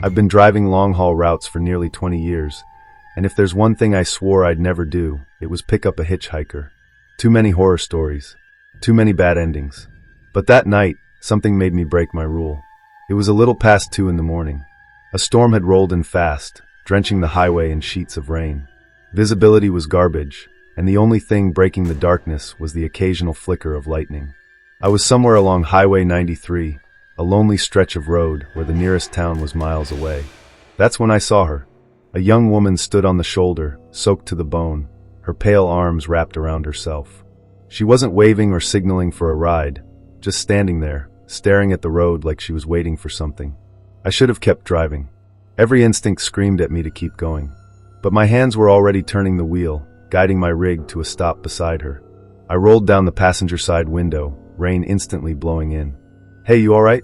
I've been driving long-haul routes for nearly 20 years, and if there's one thing I swore I'd never do, it was pick up a hitchhiker. Too many horror stories. Too many bad endings. But that night, something made me break my rule. It was a little past 2 in the morning. A storm had rolled in fast, drenching the highway in sheets of rain. Visibility was garbage, and the only thing breaking the darkness was the occasional flicker of lightning. I was somewhere along Highway 93, a lonely stretch of road where the nearest town was miles away. That's when I saw her. A young woman stood on the shoulder, soaked to the bone, her pale arms wrapped around herself. She wasn't waving or signaling for a ride, just standing there, staring at the road like she was waiting for something. I should have kept driving. Every instinct screamed at me to keep going. But my hands were already turning the wheel, guiding my rig to a stop beside her. I rolled down the passenger side window, rain instantly blowing in. "Hey, you alright?"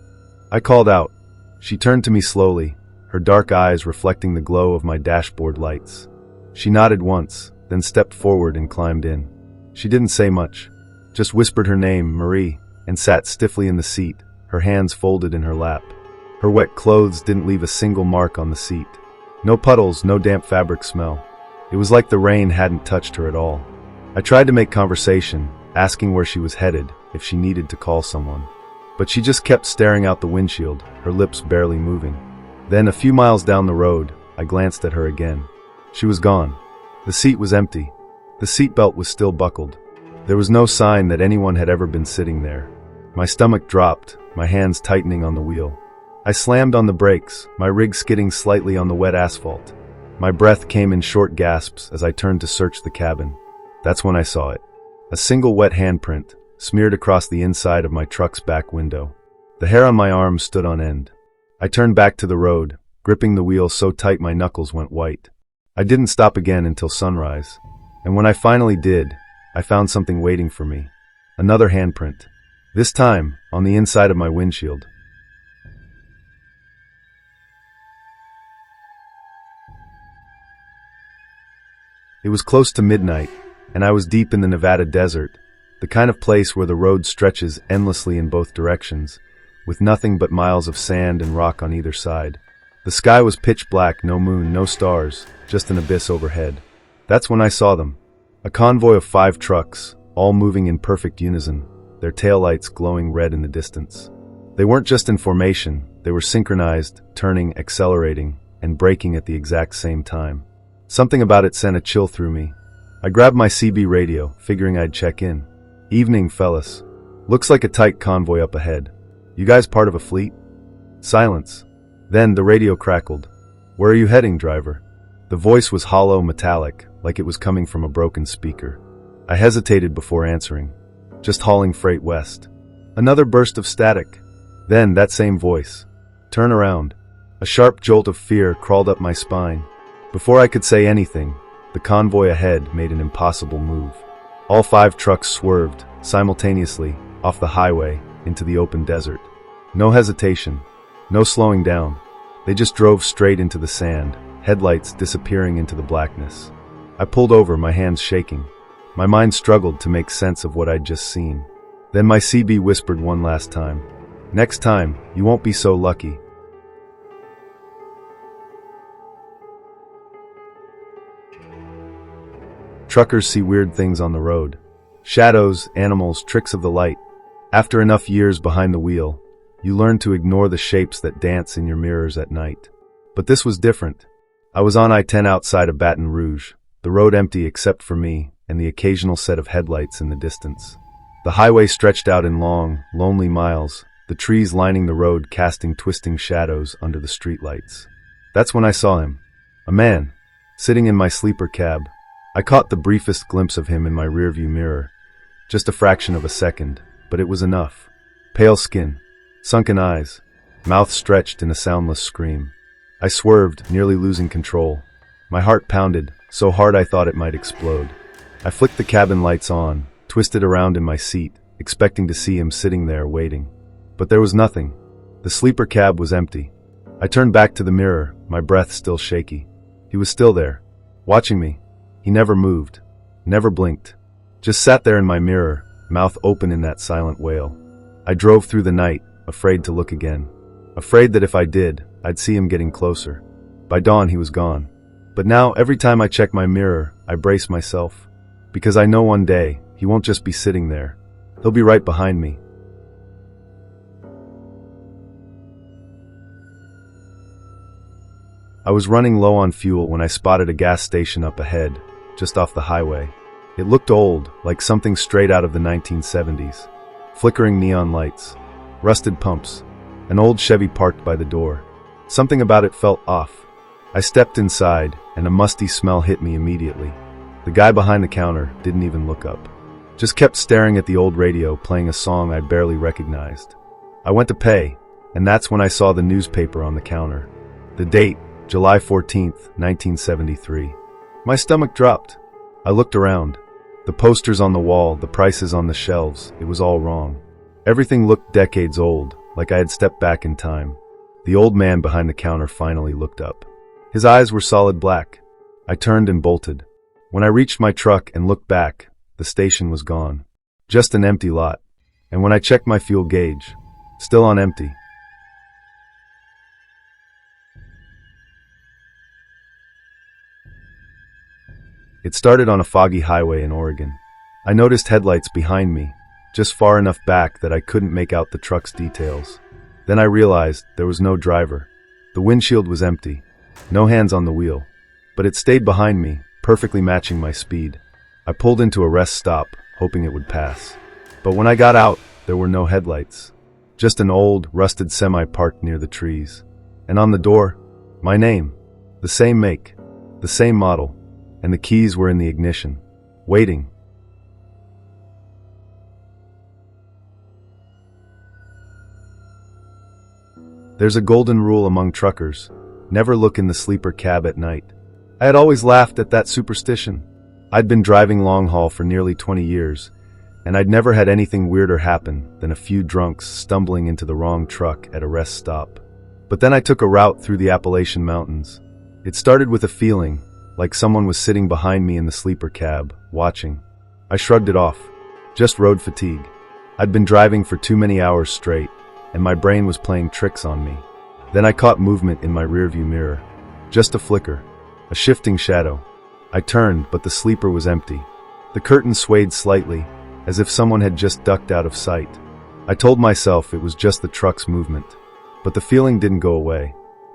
I called out. She turned to me slowly, her dark eyes reflecting the glow of my dashboard lights. She nodded once, then stepped forward and climbed in. She didn't say much, just whispered her name, Marie, and sat stiffly in the seat, her hands folded in her lap. Her wet clothes didn't leave a single mark on the seat. No puddles, no damp fabric smell. It was like the rain hadn't touched her at all. I tried to make conversation, asking where she was headed, if she needed to call someone. But she just kept staring out the windshield, her lips barely moving. Then, a few miles down the road, I glanced at her again. She was gone. The seat was empty. The seatbelt was still buckled. There was no sign that anyone had ever been sitting there. My stomach dropped, my hands tightening on the wheel. I slammed on the brakes, my rig skidding slightly on the wet asphalt. My breath came in short gasps as I turned to search the cabin. That's when I saw it. A single wet handprint, smeared across the inside of my truck's back window. The hair on my arm stood on end. I turned back to the road, gripping the wheel so tight my knuckles went white. I didn't stop again until sunrise. And when I finally did, I found something waiting for me. Another handprint. This time, on the inside of my windshield. It was close to midnight, and I was deep in the Nevada desert, the kind of place where the road stretches endlessly in both directions, with nothing but miles of sand and rock on either side. The sky was pitch black, no moon, no stars, just an abyss overhead. That's when I saw them. A convoy of 5 trucks, all moving in perfect unison, their taillights glowing red in the distance. They weren't just in formation, they were synchronized, turning, accelerating, and braking at the exact same time. Something about it sent a chill through me. I grabbed my CB radio, figuring I'd check in. "Evening, fellas. Looks like a tight convoy up ahead. You guys part of a fleet?" Silence. Then the radio crackled. "Where are you heading, driver?" The voice was hollow, metallic, like it was coming from a broken speaker. I hesitated before answering. "Just hauling freight west." Another burst of static. Then that same voice. "Turn around." A sharp jolt of fear crawled up my spine. Before I could say anything, the convoy ahead made an impossible move. All 5 trucks swerved, simultaneously, off the highway, into the open desert. No hesitation, no slowing down. They just drove straight into the sand, headlights disappearing into the blackness. I pulled over, my hands shaking. My mind struggled to make sense of what I'd just seen. Then my CB whispered one last time. "Next time, you won't be so lucky." Truckers see weird things on the road. Shadows, animals, tricks of the light. After enough years behind the wheel, you learn to ignore the shapes that dance in your mirrors at night. But this was different. I was on I-10 outside of Baton Rouge, the road empty except for me and the occasional set of headlights in the distance. The highway stretched out in long, lonely miles, the trees lining the road casting twisting shadows under the streetlights. That's when I saw him. A man, sitting in my sleeper cab. I caught the briefest glimpse of him in my rearview mirror. Just a fraction of a second, but it was enough. Pale skin, sunken eyes, mouth stretched in a soundless scream. I swerved, nearly losing control. My heart pounded, so hard I thought it might explode. I flicked the cabin lights on, twisted around in my seat, expecting to see him sitting there waiting. But there was nothing. The sleeper cab was empty. I turned back to the mirror, my breath still shaky. He was still there, watching me. He never moved, never blinked. Just sat there in my mirror, mouth open in that silent wail. I drove through the night, afraid to look again. Afraid that if I did, I'd see him getting closer. By dawn, he was gone. But now, every time I check my mirror, I brace myself. Because I know one day, he won't just be sitting there. He'll be right behind me. I was running low on fuel when I spotted a gas station up ahead, just off the highway. It looked old, like something straight out of the 1970s. Flickering neon lights, rusted pumps, an old Chevy parked by the door. Something about it felt off. I stepped inside, and a musty smell hit me immediately. The guy behind the counter didn't even look up. Just kept staring at the old radio playing a song I barely recognized. I went to pay, and that's when I saw the newspaper on the counter. The date, July 14th, 1973. My stomach dropped. I looked around. The posters on the wall, the prices on the shelves, it was all wrong. Everything looked decades old, like I had stepped back in time. The old man behind the counter finally looked up. His eyes were solid black. I turned and bolted. When I reached my truck and looked back, the station was gone. Just an empty lot. And when I checked my fuel gauge, still on empty. It started on a foggy highway in Oregon. I noticed headlights behind me, just far enough back that I couldn't make out the truck's details. Then I realized there was no driver. The windshield was empty, no hands on the wheel, but it stayed behind me, perfectly matching my speed. I pulled into a rest stop, hoping it would pass. But when I got out, there were no headlights. Just an old, rusted semi parked near the trees. And on the door, my name, the same make, the same model, and the keys were in the ignition, waiting. There's a golden rule among truckers: never look in the sleeper cab at night. I had always laughed at that superstition. I'd been driving long haul for nearly 20 years, and I'd never had anything weirder happen than a few drunks stumbling into the wrong truck at a rest stop. But then I took a route through the Appalachian Mountains. It started with a feeling like someone was sitting behind me in the sleeper cab, watching. I shrugged it off. Just road fatigue. I'd been driving for too many hours straight, and my brain was playing tricks on me. Then I caught movement in my rearview mirror. Just a flicker. A shifting shadow. I turned, but the sleeper was empty. The curtain swayed slightly, as if someone had just ducked out of sight. I told myself it was just the truck's movement. But the feeling didn't go away.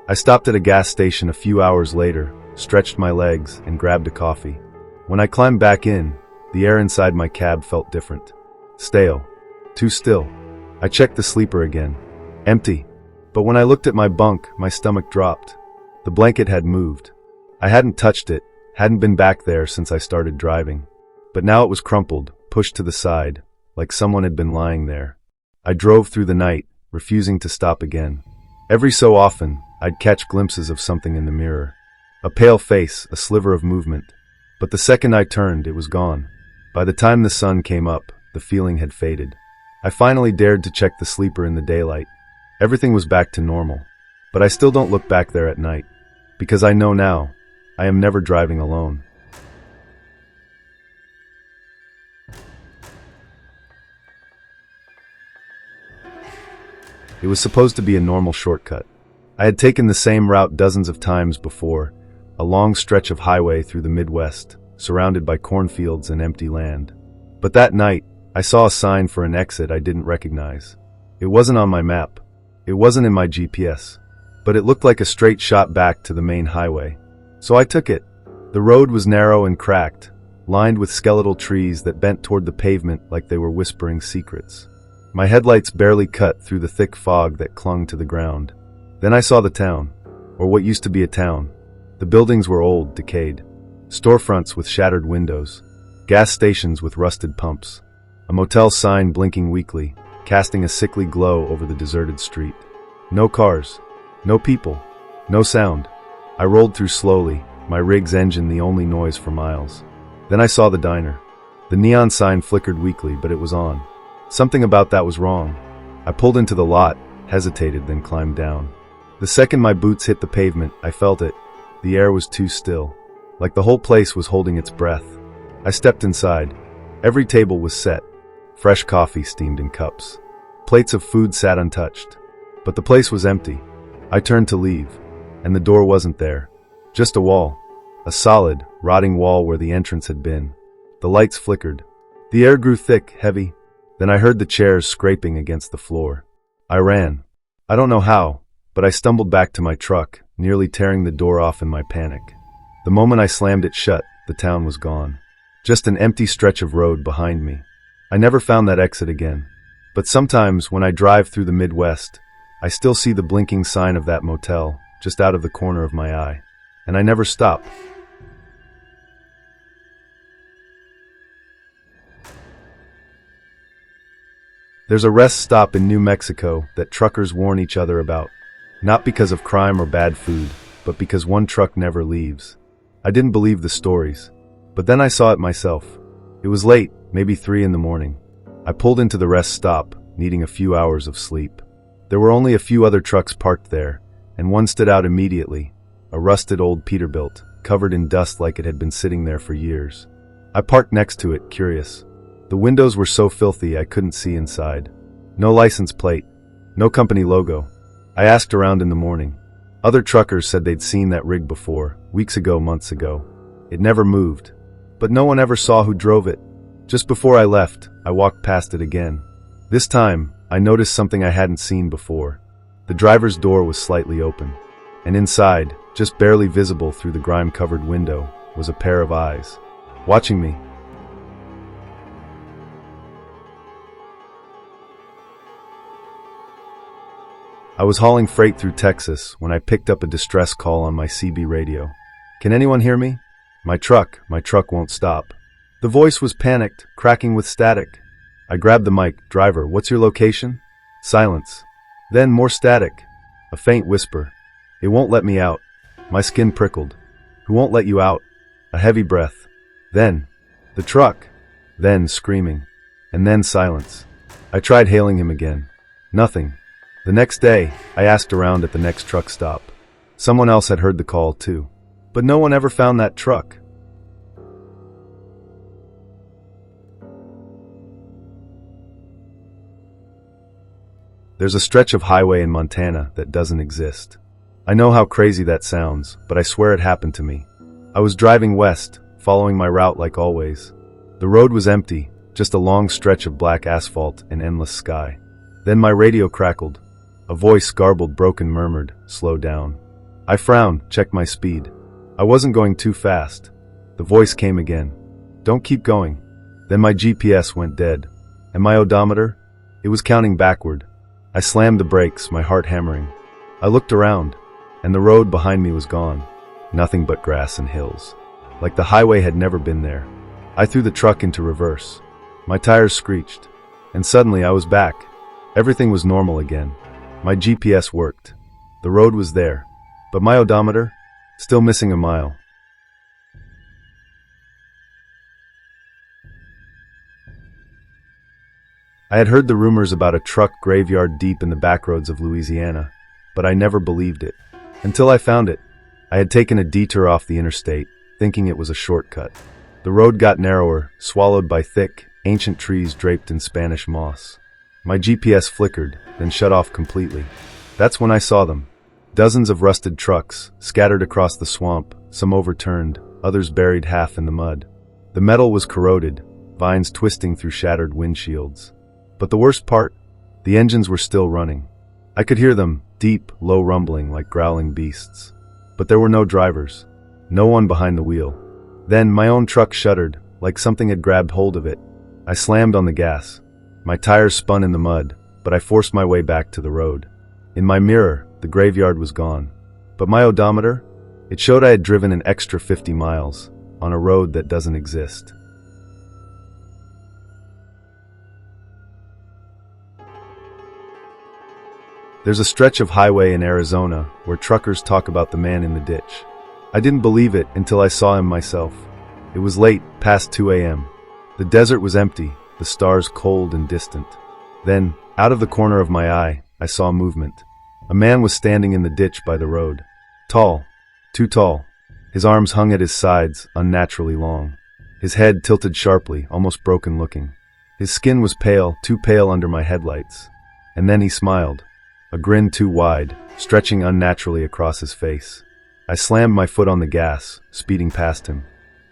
I stopped at a gas station a few hours later, stretched my legs, and grabbed a coffee. When I climbed back in, the air inside my cab felt different. Stale. Too still. I checked the sleeper again. Empty. But when I looked at my bunk, my stomach dropped. The blanket had moved. I hadn't touched it, hadn't been back there since I started driving. But now it was crumpled, pushed to the side, like someone had been lying there. I drove through the night, refusing to stop again. Every so often, I'd catch glimpses of something in the mirror. A pale face, a sliver of movement. But the second I turned, it was gone. By the time the sun came up, the feeling had faded. I finally dared to check the sleeper in the daylight. Everything was back to normal. But I still don't look back there at night. Because I know now, I am never driving alone. It was supposed to be a normal shortcut. I had taken the same route dozens of times before, a long stretch of highway through the Midwest, surrounded by cornfields and empty land. But that night, I saw a sign for an exit I didn't recognize. It wasn't on my map. It wasn't in my GPS. But it looked like a straight shot back to the main highway. So I took it. The road was narrow and cracked, lined with skeletal trees that bent toward the pavement like they were whispering secrets. My headlights barely cut through the thick fog that clung to the ground. Then I saw the town, or what used to be a town. The buildings were old, decayed. Storefronts with shattered windows. Gas stations with rusted pumps. A motel sign blinking weakly, casting a sickly glow over the deserted street. No cars. No people. No sound. I rolled through slowly, my rig's engine the only noise for miles. Then I saw the diner. The neon sign flickered weakly, but it was on. Something about that was wrong. I pulled into the lot, hesitated, then climbed down. The second my boots hit the pavement, I felt it. The air was too still, like the whole place was holding its breath. I stepped inside. Every table was set. Fresh coffee steamed in cups. Plates of food sat untouched. But the place was empty. I turned to leave, and the door wasn't there. Just a wall. A solid, rotting wall where the entrance had been. The lights flickered. The air grew thick, heavy. Then I heard the chairs scraping against the floor. I ran. I don't know how, but I stumbled back to my truck, nearly tearing the door off in my panic. The moment I slammed it shut, the town was gone. Just an empty stretch of road behind me. I never found that exit again. But sometimes, when I drive through the Midwest, I still see the blinking sign of that motel, just out of the corner of my eye. And I never stop. There's a rest stop in New Mexico that truckers warn each other about. Not because of crime or bad food, but because one truck never leaves. I didn't believe the stories. But then I saw it myself. It was late, maybe 3 in the morning. I pulled into the rest stop, needing a few hours of sleep. There were only a few other trucks parked there, and one stood out immediately, a rusted old Peterbilt, covered in dust like it had been sitting there for years. I parked next to it, curious. The windows were so filthy I couldn't see inside. No license plate, no company logo. I asked around in the morning. Other truckers said they'd seen that rig before, weeks ago, months ago. It never moved. But no one ever saw who drove it. Just before I left, I walked past it again. This time, I noticed something I hadn't seen before. The driver's door was slightly open. And inside, just barely visible through the grime-covered window, was a pair of eyes, watching me. I was hauling freight through Texas when I picked up a distress call on my CB radio. "Can anyone hear me? My truck won't stop." The voice was panicked, cracking with static. I grabbed the mic. "Driver, what's your location?" Silence. Then more static. A faint whisper. "It won't let me out." My skin prickled. "Who won't let you out?" A heavy breath. Then, "The truck." Then screaming. And then silence. I tried hailing him again. Nothing. The next day, I asked around at the next truck stop. Someone else had heard the call too. But no one ever found that truck. There's a stretch of highway in Montana that doesn't exist. I know how crazy that sounds, but I swear it happened to me. I was driving west, following my route like always. The road was empty, just a long stretch of black asphalt and endless sky. Then my radio crackled. A voice, garbled, broken, murmured, "Slow down." I frowned, checked my speed. I wasn't going too fast. The voice came again. "Don't keep going." Then my GPS went dead. And my odometer? It was counting backward. I slammed the brakes, my heart hammering. I looked around, and the road behind me was gone. Nothing but grass and hills. Like the highway had never been there. I threw the truck into reverse. My tires screeched. And suddenly I was back. Everything was normal again. My GPS worked. The road was there. But my odometer? Still missing a mile. I had heard the rumors about a truck graveyard deep in the backroads of Louisiana, but I never believed it. Until I found it. I had taken a detour off the interstate, thinking it was a shortcut. The road got narrower, swallowed by thick, ancient trees draped in Spanish moss. My GPS flickered, then shut off completely. That's when I saw them. Dozens of rusted trucks, scattered across the swamp, some overturned, others buried half in the mud. The metal was corroded, vines twisting through shattered windshields. But the worst part? The engines were still running. I could hear them, deep, low rumbling like growling beasts. But there were no drivers. No one behind the wheel. Then my own truck shuddered, like something had grabbed hold of it. I slammed on the gas. My tires spun in the mud, but I forced my way back to the road. In my mirror, the graveyard was gone. But my odometer? It showed I had driven an extra 50 miles, on a road that doesn't exist. There's a stretch of highway in Arizona where truckers talk about the man in the ditch. I didn't believe it until I saw him myself. It was late, past 2 a.m. The desert was empty, the stars cold and distant. Then, out of the corner of my eye, I saw movement. A man was standing in the ditch by the road. Tall. Too tall. His arms hung at his sides, unnaturally long. His head tilted sharply, almost broken-looking. His skin was pale, too pale under my headlights. And then he smiled. a grin too wide, stretching unnaturally across his face. I slammed my foot on the gas, speeding past him.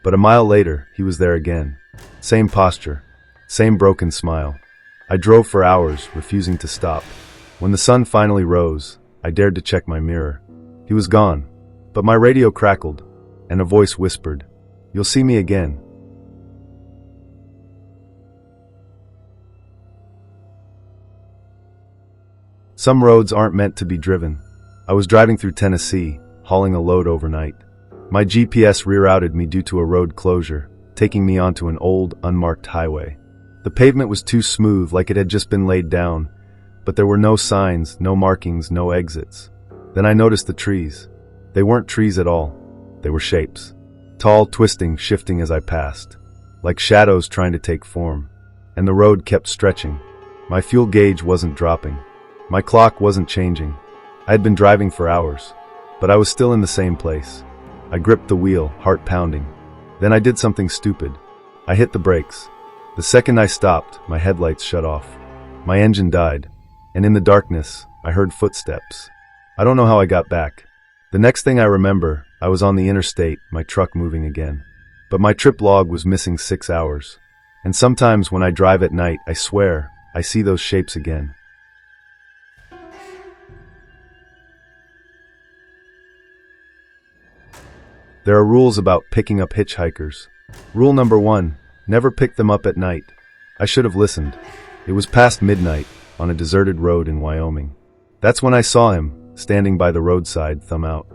But a mile later, he was there again. Same posture, same broken smile. I drove for hours, refusing to stop. When the sun finally rose, I dared to check my mirror. He was gone, but my radio crackled, and a voice whispered, "You'll see me again." Some roads aren't meant to be driven. I was driving through Tennessee, hauling a load overnight. My GPS rerouted me due to a road closure, taking me onto an old, unmarked highway. The pavement was too smooth, like it had just been laid down, but there were no signs, no markings, no exits. Then I noticed the trees. They weren't trees at all. They were shapes. Tall, twisting, shifting as I passed, like shadows trying to take form. And the road kept stretching. My fuel gauge wasn't dropping. My clock wasn't changing. I had been driving for hours, but I was still in the same place. I gripped the wheel, heart pounding. Then I did something stupid. I hit the brakes. The second I stopped, my headlights shut off. My engine died, and in the darkness, I heard footsteps. I don't know how I got back. The next thing I remember, I was on the interstate, my truck moving again. But my trip log was missing 6 hours. And sometimes when I drive at night, I swear, I see those shapes again. There are rules about picking up hitchhikers. Rule number 1, never pick them up at night. I should have listened. It was past midnight, on a deserted road in Wyoming. That's when I saw him, standing by the roadside, thumb out.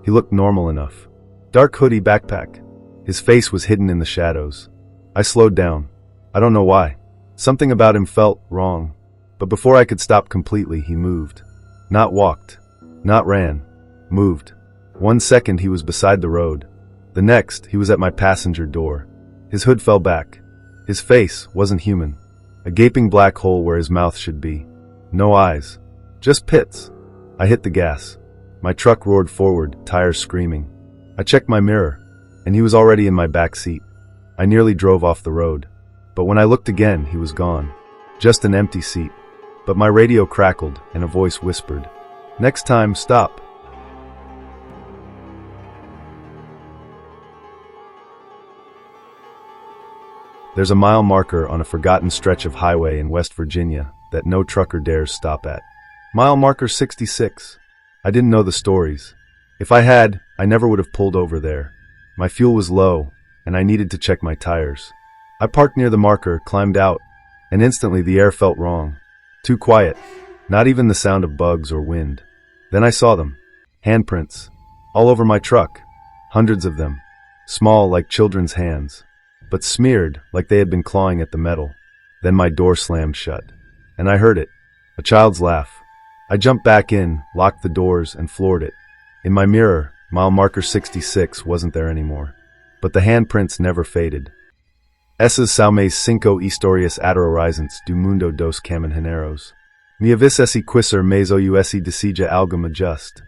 He looked normal enough. Dark hoodie, backpack. His face was hidden in the shadows. I slowed down. I don't know why. Something about him felt wrong. But before I could stop completely, he moved. Not walked. Not ran. Moved. 1 second he was beside the road. The next, he was at my passenger door. His hood fell back. His face wasn't human. A gaping black hole where his mouth should be. No eyes. Just pits. I hit the gas. My truck roared forward, tires screaming. I checked my mirror, and he was already in my back seat. I nearly drove off the road. But when I looked again, he was gone. Just an empty seat. But my radio crackled, and a voice whispered, "Next time, stop." There's a mile marker on a forgotten stretch of highway in West Virginia that no trucker dares stop at. Mile marker 66. I didn't know the stories. If I had, I never would have pulled over there. My fuel was low, and I needed to check my tires. I parked near the marker, climbed out, and instantly the air felt wrong. Too quiet. Not even the sound of bugs or wind. Then I saw them. Handprints. All over my truck. Hundreds of them. Small like children's hands, but smeared like they had been clawing at the metal. Then my door slammed shut, and I heard it, a child's laugh. I jumped back in, locked the doors, and floored it. In my mirror, mile marker 66 wasn't there anymore, but the handprints never faded. Essas são mais 5 histórias aterrorizantes do mundo dos caminhoneiros. Me avisse quisser mais ou se deseja algo just.